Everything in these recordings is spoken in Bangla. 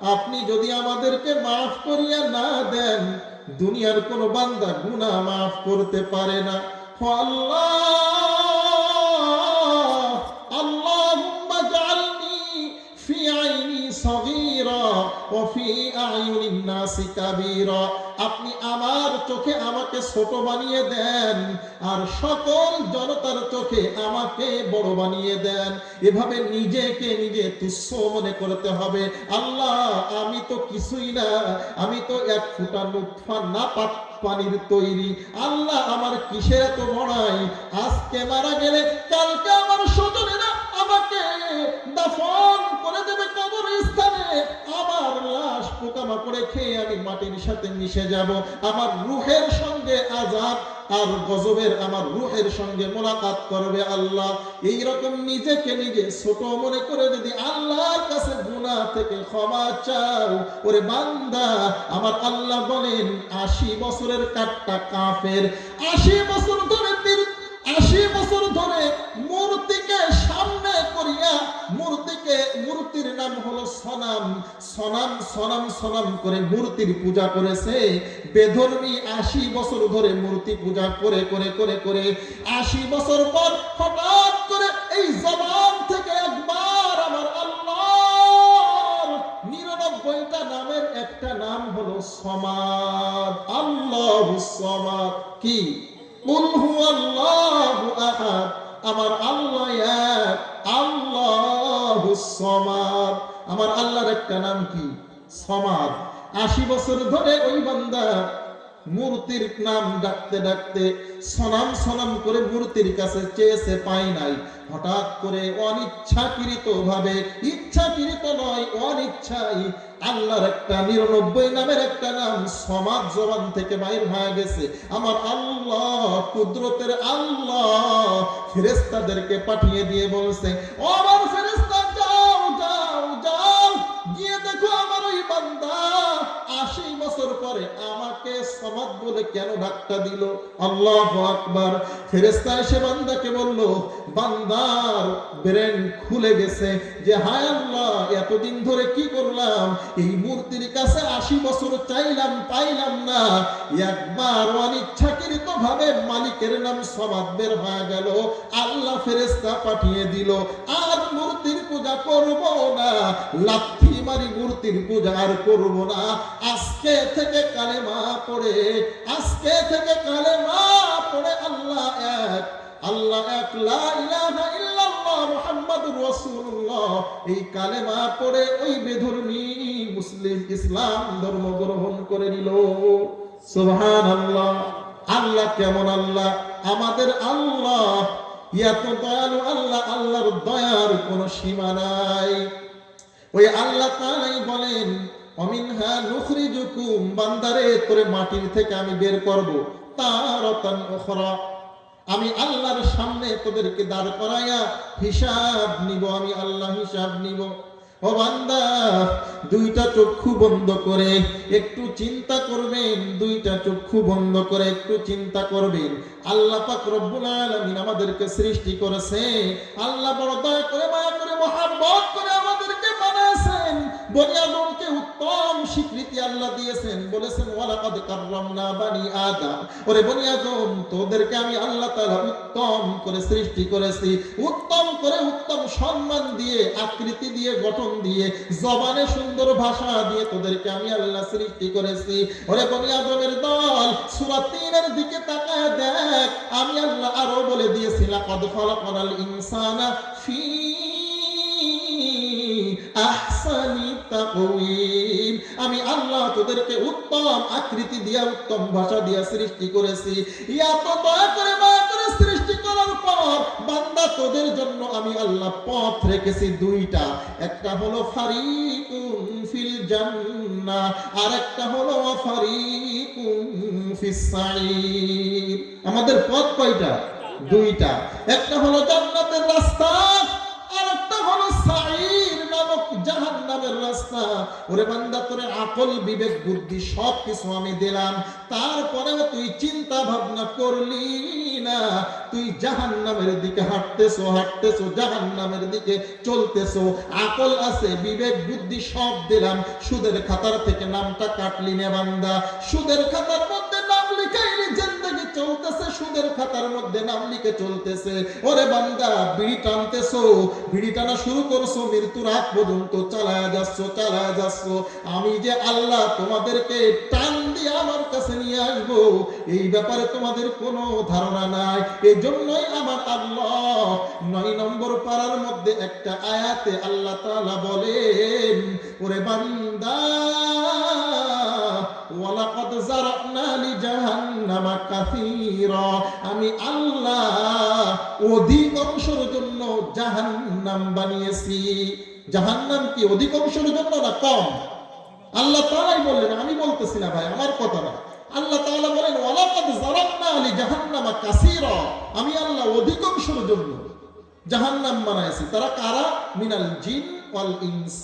আপনি যদি আমাদেরকে মাফ করিয়া না দেন, দুনিয়ার কোন বান্দা গুনাহ মাফ করতে পারে না। আল্লাহ, আল্লাহুম্মা জাআলনি ফি আইনি সগীরা ওয়া ফি আয়ুনিন নাসি কাবীরা। আপনি আমার চোখে আমাকে ছোট বানিয়ে দেন, আর সকল জনতার চোখে আমাকে বড় বানিয়ে দেন। এভাবে নিজেকে নিজে তুচ্ছ মনে করতে হবে। আল্লাহ, আমি তো কিছুই না, আমি তো এক ফোঁটা নুতফা নাপাক পানির তৈরি। আল্লাহ, আমার কিসের এত বড়াই? আজকে মারা গেলে কালকে আমার স্বজনেরা আমাকে দাফন করে দেবে কবরস্থানে। আমার লাশ পোকামাকড়ে খেয়ে আমি মাটির সাথে মিশে যাব। আমার রূহের সঙ্গে আযাব আর গজবের আমার রূহের সঙ্গে মোলাকাত করবে। আল্লাহ, এই রকম নিজেকে নিজে ছোট মনে করে যদি আল্লাহর কাছে গুনাহ থেকে ক্ষমা চাও, ওরে বান্দা, আমার আল্লাহ বলেন 80 বছরের কাট্টা কাফের 80 বছর ধরে 80 বছর ধরে মূর্তিকে সামনে করিয়া মূর্তির নাম হলো সনাম, সনাম সনাম সনাম করে মূর্তির পূজা করেছে। বেধর্মী 80 বছর ধরে মূর্তি পূজা করে করে করে করে 80 বছর পর হঠাৎ করে এই জবান থেকে একবার আমার আল্লাহর 99টা নামের একটা নাম হলো সমাদ। আল্লাহুস সমাদ। কি? কুল হুয়াল্লাহু আহাদ। আমার আল্লাহ এক, আল্লাহুস সমাদ। আমার আল্লাহর একটা নাম কি? সমাদ। 80 বছর ধরে ওই বান্দা মূর্তির নাম ডাকতে ডাকতে সনাম সনাম করে মূর্তির কাছে চেয়েছে, পায় নাই। হঠাৎ করে অনিচ্ছাকৃত ভাবে, ইচ্ছাকৃত নয়, অনিচ্ছাই আল্লাহর একটা 99 নামের একটা নাম সমাদ জবান থেকে বাইর হয়ে গেছে। আমার আল্লাহ, কুদরতের আল্লাহ ফেরেশতাদেরকে পাঠিয়ে দিয়ে বলছে, ও আমার ফেরেশতা, যাও যাও যাও, গিয়ে দেখো আমার ওই বান্দা 80 বছর পরে আমাকে সমাদ বলে কেন ডাকটা দিল। আল্লাহু আকবার। ফেরেশতা এসে বান্দাকে বলল, বান্দার ব্রেন খুলে গেছে যে হায় আল্লাহ, এতদিন ধরে কি করলাম? এই মূর্তির কাছে 80 বছর চাইলাম, পাইলাম না। একবার অনিচ্ছাকৃত ভাবে মালিকের নাম সমাদ বের হয়ে গেল। আল্লাহ ফেরেশতা পাঠিয়ে দিল, আর মূর্তির পূজা করব না, লাথি মারি মূর্তির পূজা আর করব না। আজকে থেকে কালেমা পড়ে, আজকে থেকে কালেমা পড়ে আল্লাহ এক, আল্লাহ এক, লা ইলাহা ইল্লাল্লাহ মুহাম্মাদুর রাসূলুল্লাহ, এই কালেমা পড়ে ওই বেধর্মী মুসলিম ইসলাম ধর্ম গ্রহণ করে নিল। সুবহানাল্লাহ। আল্লাহ কেমন আল্লাহ? আমাদের আল্লাহ এত দয়ালু আল্লাহ, আল্লাহর দয়ার কোনো সীমা নাই। ওই আল্লাহ তাআলাই বলেন, অমিনহা নুখরিজুকুম, বান্দারে তোরে মাটির থেকে আমি বের করব, তারাতান উখরা, আমি আল্লাহর সামনে তোদেরকে দাঁড় করাইয়া হিসাব নিব, আমি আল্লাহ হিসাব নিব। ও বান্দা, দুইটা চক্ষু বন্ধ করে একটু চিন্তা করবেন, দুইটা চক্ষু বন্ধ করে একটু চিন্তা করবেন। আল্লাহ পাক রব্বুল আলামিন আমাদেরকে সৃষ্টি করেছে। আল্লাহ বড় দয়া করে, মায়া করে, মহব্বত করে আমাদেরকে বানাইছেন। বনি আদমকে উত্তম স্বীকৃতি আল্লাহ দিয়েছেন, বলেছেন ওয়ালাকাদ কাররামনা বানি আদম। ওরে বনি আদম, তোদেরকে আমি আল্লাহ তাআলা উত্তম করে সৃষ্টি করেছি, উত্তম করে, উত্তম সম্মান দিয়ে, আকৃতি দিয়ে, গঠন দিয়ে, জবানে সুন্দর ভাষা দিয়ে তোদেরকে আমি আল্লাহ সৃষ্টি করেছি। ওরে বনি আদমের দল, সূরা 3 এর দিকে তাকায় দেখ, আমি আল্লাহ আরো বলে দিয়েছি, লাকাদ খালাকনাল ইনসানা ফি আহসানি তাকওয়িম। আমি আল্লাহ তোদেরকে উত্তম আকৃতি দিয়া, উত্তম ভাষা দিয়া সৃষ্টি করেছি। এত দয়া করে, মায়া করে সৃষ্টি করার পর বান্দা, তোদের জন্য আমি আল্লাহ পথ রেখেছি দুইটা। একটা হলো ফারিকুন ফিল জান্নাহ, আর একটা হলো ফারিকুন ফিস সাঈর। আমাদের পথ কয়টা? দুইটা। একটা হলো জান্নাতের রাস্তা, আর একটা হলো সাঈর নামক জাহান্নামের রাস্তা। ওরে বান্দা, তোরে আকল, বিবেক, বুদ্ধি সব কিছু আমি দিলাম, তারপরেও তুই চিন্তা ভাবনা করলি না, তুই জাহান্নামের দিকে হাঁটতেছো, জাহান্নামের দিকে চলতেছো। আকল আছে, বিবেক বুদ্ধি সব দিলাম, সুদের খাতার থেকে নামটা কাটলি না বান্দা। সুদের খাতার মধ্যে নাম লিখাইলি, জিন্দেগি চলতেছে, সুদের খাতার মধ্যে নাম লিখে চলতেছে। ওরে বান্দা, বিড়ি টানতেছো, বিড়ি টানা শুরু করছো, মৃত্যুর আগ পর্যন্ত চালায়া যাচ্ছ। আমি যে আল্লাহ তোমাদেরকে টান দিয়ে আমার কাছে নিয়ে আসবো, এই ব্যাপারে তোমাদের কোনো ধারণা নাই। এই জন্যই আমার আল্লাহ 9 নম্বর পারার মধ্যে একটা আয়াতে আল্লাহ তাআলা বলেন, ওরে বান্দা, ওয়ালাকাদ যারানা লিজাহান্নামা কাসীরা, আমি আল্লাহ অধিকাংশের জন্য জাহান্নাম বানিয়েছি। জাহান্নাম কি অধিকাংশের জন্য না কম? আল্লাহ তাআলাই বললেন, আমি বলতেছি না ভাই, আমার কথা না। আল্লাহ তাআলা বলেন, ওয়ালাকাদ যারানা লিজাহান্নামা কাসীরা, আমি আল্লাহ অধিকাংশের জন্য জাহান্নাম বানাইছি। তারা কারা? মিনাল জিন ওয়াল ইনস,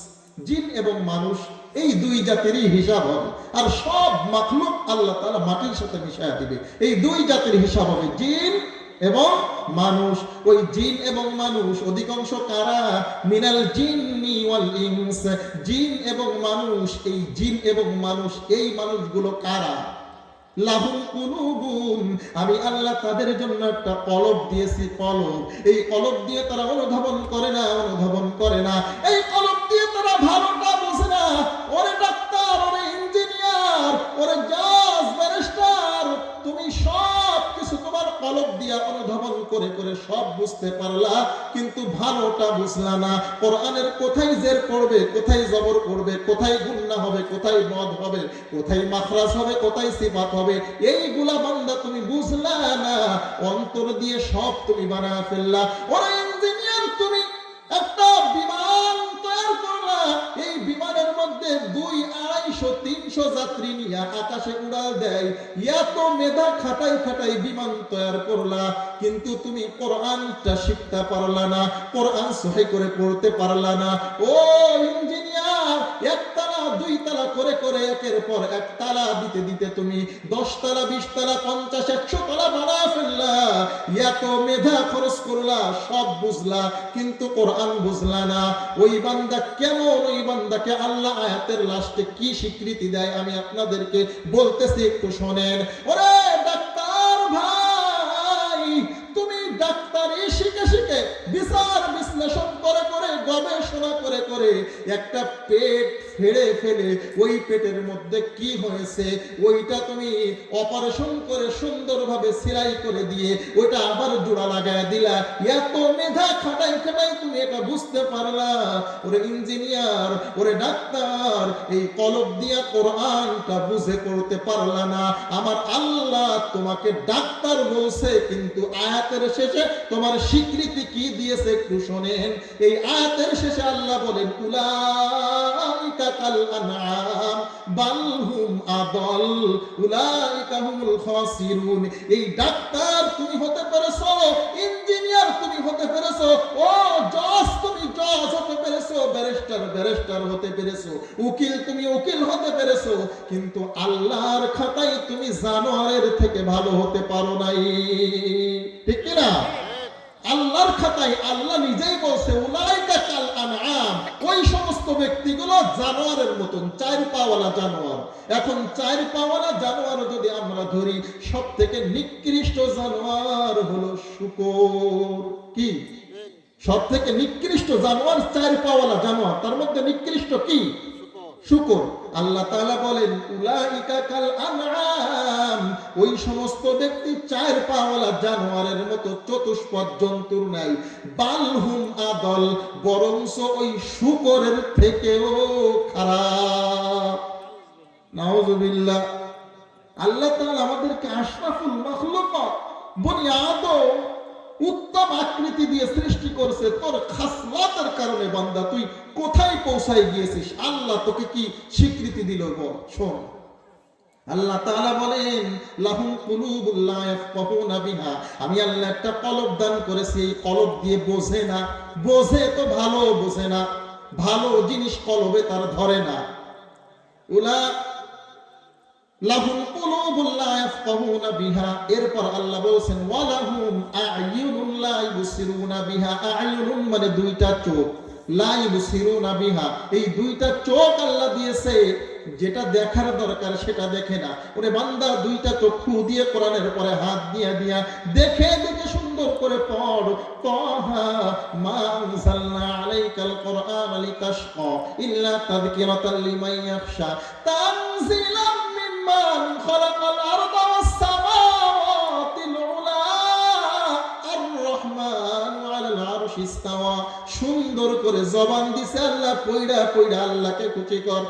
জিন এবং মানুষ, এই দুই জাতিরই হিসাব হবে। আর সব মাখলুক আল্লাহ তাআলা মাটির সাথে মিশায়া দিবে। এই দুই জাতির হিসাব হবে, জিন এবং মানুষ। ওই জিন এবং মানুষ অধিকাংশ কারা? মিনাল জিন্নি ওয়াল ইনস, জিন এবং মানুষ। এই জিন এবং মানুষ, এই মানুষগুলো কারা? লাহুম কুলুবুন, আমি আল্লাহ তাদের জন্য একটা কলব দিয়েছি, কলব। এই কলব দিয়ে তারা অনুধাবন করে না। এই কলব দিয়ে তারা ভালোটা বোঝে না। ওরে ডাক্তার, ওরে ইঞ্জিনিয়ার, ওরে জাজ, ব্যারিস্টার, তুমি সব কিছু তোমার কলব দিয়ে অনুধাবন করে সব বুঝতে পারলা, কিন্তু ভালোটা বুঝলা না। কোরআনের কোথায় জের পড়বে, কোথায় জবর পড়বে, কোথায় গুন্না হবে, কোথায় মদ হবে, কোথায় মাখরাজ হবে, কোথায় সিফাত হবে, এইগুলা বান্দা তুমি বুঝলা না। অন্তর দিয়ে সব তুমি বানায় ফেললা। ওরে ইঞ্জিনিয়ার, তুমি একটা বিমান তৈরি করলা, এই বিমানের মধ্যে 200, 250, 300 যাত্রী নিয়ে আকাশে উড়াল দেয়। এত মেধা খাটাই বিমান তৈরি করলা, কিন্তু তুমি কোরআনটা শিখতে পারলা না, কোরআন সহিহ করে পড়তে পারলা না। ও ইঞ্জিনিয়ার, একতলা 2 তলা করে একের পর এক তালা দিতে তুমি 10 তলা, 20 তলা, 50, 100 তলা বানায় ফেললা। এত মেধা খরচ করলা, সব বুঝলা, কিন্তু কোরআন বুঝলা না। ওই বান্দা কেমন? ওই বান্দাকে আল্লাহ আয়াতের লাস্টে কি স্বীকৃতি দেয় আমি আপনাদেরকে বলতেছি, একটু শোনেন। ওরে ডাক্তার ভাই, তুমি ডাক্তারি শিখে বিচার বিশ্লেষণ করে গবেষণা করে একটা পেট ফেলে ওই পেটের মধ্যে কি হয়েছে ওইটা তুমি অপারেশন করে সুন্দরভাবে সেলাই করে দিয়ে ওইটা আবার জোড়া লাগায় দিলা। এত মেধা খাটাই তুমি এটা বুঝতে পারলা? ওরে ইঞ্জিনিয়ার, ওরে ডাক্তার, এই কলব দিয়া কোরআনটা বুঝে পড়তে পারলা না। আমার আল্লাহ তোমাকে ডাক্তার বলছে, কিন্তু আয়াতের শেষে তোমার স্বীকৃতি কি দিয়েছে একটু শোনেন। এই আয়াতের শেষে আল্লাহ বলেন, উলাইকা কাল আনআম বাল হুম আদল উলাইকা হুমুল খাসিরুন। এই ডাক্তার তুমি হতে পেরেছো, ইঞ্জিনিয়ার তুমি হতে পেরেছো, ও জজ তুমি জজ হতে পেরেছো, ব্যারিস্টার হতে পেরেছো, উকিল তুমি উকিল হতে পেরেছো, কিন্তু আল্লাহর খাতায় তুমি জানোয়ারের থেকে ভালো হতে পারো নাই। ঠিক কি না? আল্লাহর খাতায় আল্লাহ নিজেই বলছে, উলাইকা কাল আনআম, ওই সমস্ত ব্যক্তিগুলো জানোয়ারের মতন, 4 পাওয়ালা জানোয়ার। এখন 4 পাওয়ালা জানোয়ার যদি আমরা ধরি, সবথেকে নিকৃষ্ট জানোয়ার হলো শূকর। কি? সবথেকে নিকৃষ্ট জানোয়ার 4 পাওয়ালা জানোয়ার, তার মধ্যে নিকৃষ্ট কি? শূকর। আল্লাহ তাআলা বলেন, উলাইকা কাল আনআম, ওই সমস্ত ব্যক্তি 4 পাওয়ালা জানোয়ারের মতো চতুষ্পদ জন্তুর নাই। বালহুম আদল, বরংস ওই শূকরের থেকেও খারাপ। নাউযুবিল্লাহ। আল্লাহ তাআলা আমাদেরকে আশরাফুল মাখলুকাত বনি আদম উত্তম আকৃতি দিয়ে সৃষ্টি করছে। তোর খাসলাতের কারণে বান্দা তুই কোথায় পৌঁছায় গিয়েছিস, আল্লাহ তোকে কি স্বীকৃতি দিল বল। শোন, আল্লাহ তাআলা বলেন, লাহুম কুলুবুল লা ইয়াফকাহুনা বিহা, আমি আল্লাহ একটা কলব দান করেছি, এই কলব দিয়ে বোঝে না। বোঝে তো ভালো বোঝে না, ভালো জিনিস কলবে তার ধরে না। লাহুল কুলুবুল লা ইয়াফকাহুনা বিহা, এরপর আল্লাহ বলেছেন ওয়ালাহুম আ'য়ুনুন লা ইবসিরুনা বিহা। আ'য়ুনুন মানে দুইটা চোখ, লা ইবসিরুনা বিহা এই দুইটা চোখ আল্লাহ দিয়েছে, যেটা দেখার দরকার সেটা দেখে না। ওরে বান্দা, দুইটা চক্ষু দিয়ে কোরআনের পরে হাত দিয়া দিয়া দেখে দেখে সুন্দর করে পড়। তাহা মা আনজালনা আলাইকাল কুরআন লিতাশকা ইল্লা তাযকিরাতাল লিমান ইয়াখশা তানজিলাম মিম্মান খালাকাল আরদা ওয়াস সামাওয়াতিল উলা আর রহমানু আলাল আরশি ইস্তাওয়া। সুন্দর করে জবান দিছে আল্লাহ, পয়ড়া পয়ড়া আল্লাহকে খুশি কর।